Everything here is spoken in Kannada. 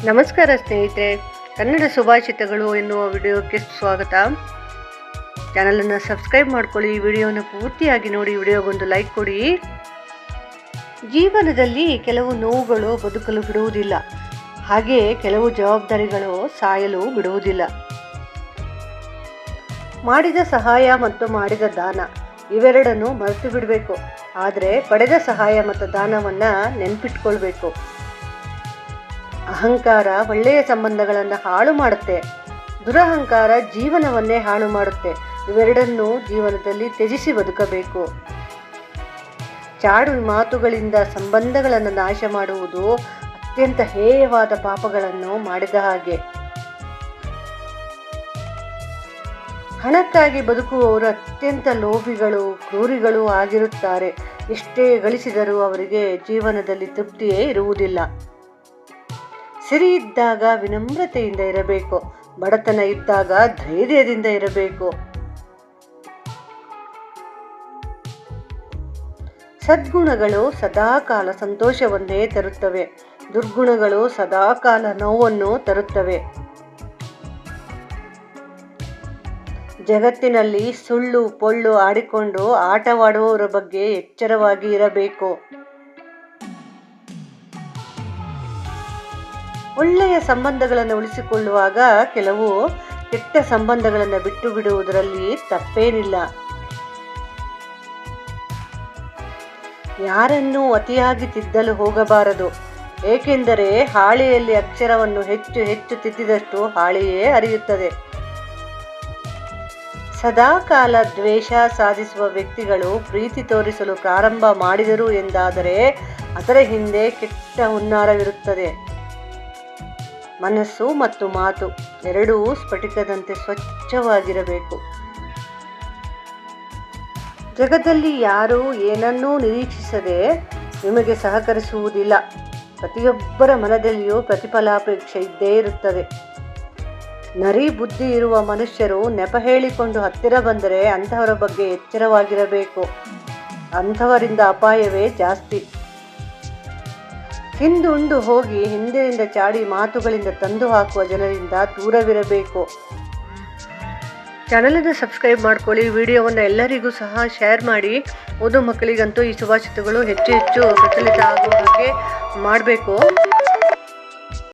ನಮಸ್ಕಾರ ಸ್ನೇಹಿತರೆ, ಕನ್ನಡ ಸುಭಾಷಿತಗಳು ಎನ್ನುವ ವಿಡಿಯೋಕ್ಕೆ ಸ್ವಾಗತ. ಚಾನಲನ್ನು ಸಬ್ಸ್ಕ್ರೈಬ್ ಮಾಡ್ಕೊಳ್ಳಿ, ವಿಡಿಯೋನ ಪೂರ್ತಿಯಾಗಿ ನೋಡಿ, ವಿಡಿಯೋಗೊಂದು ಲೈಕ್ ಕೊಡಿ. ಜೀವನದಲ್ಲಿ ಕೆಲವು ನೋವುಗಳು ಬದುಕಲು ಬಿಡುವುದಿಲ್ಲ, ಹಾಗೆ ಕೆಲವು ಜವಾಬ್ದಾರಿಗಳು ಸಾಯಲು ಬಿಡುವುದಿಲ್ಲ. ಮಾಡಿದ ಸಹಾಯ ಮತ್ತು ಮಾಡಿದ ದಾನ ಇವೆರಡನ್ನು ಮರೆತು ಬಿಡಬೇಕು, ಆದರೆ ಪಡೆದ ಸಹಾಯ ಮತ್ತು ದಾನವನ್ನು ನೆನಪಿಟ್ಕೊಳ್ಬೇಕು. ಅಹಂಕಾರ ಒಳ್ಳೆಯ ಸಂಬಂಧಗಳನ್ನು ಹಾಳು ಮಾಡುತ್ತೆ, ದುರಹಂಕಾರ ಜೀವನವನ್ನೇ ಹಾಳು ಮಾಡುತ್ತೆ. ಇವೆರಡನ್ನು ಜೀವನದಲ್ಲಿ ತ್ಯಜಿಸಿ ಬದುಕಬೇಕು. ಚಾಡು ಮಾತುಗಳಿಂದ ಸಂಬಂಧಗಳನ್ನು ನಾಶ ಮಾಡುವುದು ಅತ್ಯಂತ ಹೇಯವಾದ ಪಾಪಗಳನ್ನು ಮಾಡಿದ ಹಾಗೆ. ಹಣಕ್ಕಾಗಿ ಬದುಕುವವರು ಅತ್ಯಂತ ಲೋಭಿಗಳು, ಕ್ರೂರಿಗಳು ಆಗಿರುತ್ತಾರೆ. ಎಷ್ಟೇ ಗಳಿಸಿದರೂ ಅವರಿಗೆ ಜೀವನದಲ್ಲಿ ತೃಪ್ತಿಯೇ ಇರುವುದಿಲ್ಲ. ಸಿರಿ ಇದ್ದಾಗ ವಿನಮ್ರತೆಯಿಂದ ಇರಬೇಕು, ಬಡತನ ಇದ್ದಾಗ ಧೈರ್ಯದಿಂದ ಇರಬೇಕು. ಸದ್ಗುಣಗಳು ಸದಾಕಾಲ ಸಂತೋಷವನ್ನೇ ತರುತ್ತವೆ, ದುರ್ಗುಣಗಳು ಸದಾಕಾಲ ನೋವನ್ನು ತರುತ್ತವೆ. ಜಗತ್ತಿನಲ್ಲಿ ಸುಳ್ಳು ಪೊಳ್ಳು ಆಡಿಕೊಂಡು ಆಟವಾಡುವವರ ಬಗ್ಗೆ ಎಚ್ಚರವಾಗಿ ಇರಬೇಕು. ಒಳ್ಳೆಯ ಸಂಬಂಧಗಳನ್ನು ಉಳಿಸಿಕೊಳ್ಳುವಾಗ ಕೆಲವು ಕೆಟ್ಟ ಸಂಬಂಧಗಳನ್ನು ಬಿಟ್ಟು ಬಿಡುವುದರಲ್ಲಿ ತಪ್ಪೇನಿಲ್ಲ. ಯಾರನ್ನೂ ಅತಿಯಾಗಿ ತಿದ್ದಲು ಹೋಗಬಾರದು, ಏಕೆಂದರೆ ಹಾಳೆಯಲ್ಲಿ ಅಕ್ಷರವನ್ನು ಹೆಚ್ಚು ಹೆಚ್ಚು ತಿದ್ದಿದಷ್ಟು ಹಾಳೆಯೇ ಹರಿಯುತ್ತದೆ. ಸದಾಕಾಲ ದ್ವೇಷ ಸಾಧಿಸುವ ವ್ಯಕ್ತಿಗಳು ಪ್ರೀತಿ ತೋರಿಸಲು ಪ್ರಾರಂಭ ಮಾಡಿದರು ಎಂದಾದರೆ ಅದರ ಹಿಂದೆ ಕೆಟ್ಟ ಹುನ್ನಾರವಿರುತ್ತದೆ. ಮನಸ್ಸು ಮತ್ತು ಮಾತು ಎರಡೂ ಸ್ಫಟಿಕದಂತೆ ಸ್ವಚ್ಛವಾಗಿರಬೇಕು. ಜಗದಲ್ಲಿ ಯಾರೂ ಏನನ್ನೂ ನಿರೀಕ್ಷಿಸದೆ ನಿಮಗೆ ಸಹಕರಿಸುವುದಿಲ್ಲ. ಪ್ರತಿಯೊಬ್ಬರ ಮನದಲ್ಲಿಯೂ ಪ್ರತಿಫಲಾಪೇಕ್ಷೆ ಇದ್ದೇ ಇರುತ್ತದೆ. ನರಿ ಬುದ್ಧಿ ಇರುವ ಮನುಷ್ಯರು ನೆಪ ಹೇಳಿಕೊಂಡು ಹತ್ತಿರ ಬಂದರೆ ಅಂತಹವರ ಬಗ್ಗೆ ಎಚ್ಚರವಾಗಿರಬೇಕು. ಅಂಥವರಿಂದ ಅಪಾಯವೇ ಜಾಸ್ತಿ. ಹಿಂದುಂಡು ಹೋಗಿ ಹಿಂದಿನಿಂದ ಚಾಡಿ ಮಾತುಗಳಿಂದ ತಂದು ಹಾಕುವ ಜನರಿಂದ ದೂರವಿರಬೇಕು. ಚಾನಲನ್ನು ಸಬ್ಸ್ಕ್ರೈಬ್ ಮಾಡ್ಕೊಳ್ಳಿ, ವಿಡಿಯೋವನ್ನು ಎಲ್ಲರಿಗೂ ಸಹ ಶೇರ್ ಮಾಡಿ. ಓದೋ ಮಕ್ಕಳಿಗಂತೂ ಈ ಸುಭಾಷಿತಗಳು ಹೆಚ್ಚು ಹೆಚ್ಚು ಪ್ರಚಲಿತ ಆಗುವ ಹಾಗೆ ಮಾಡಬೇಕು.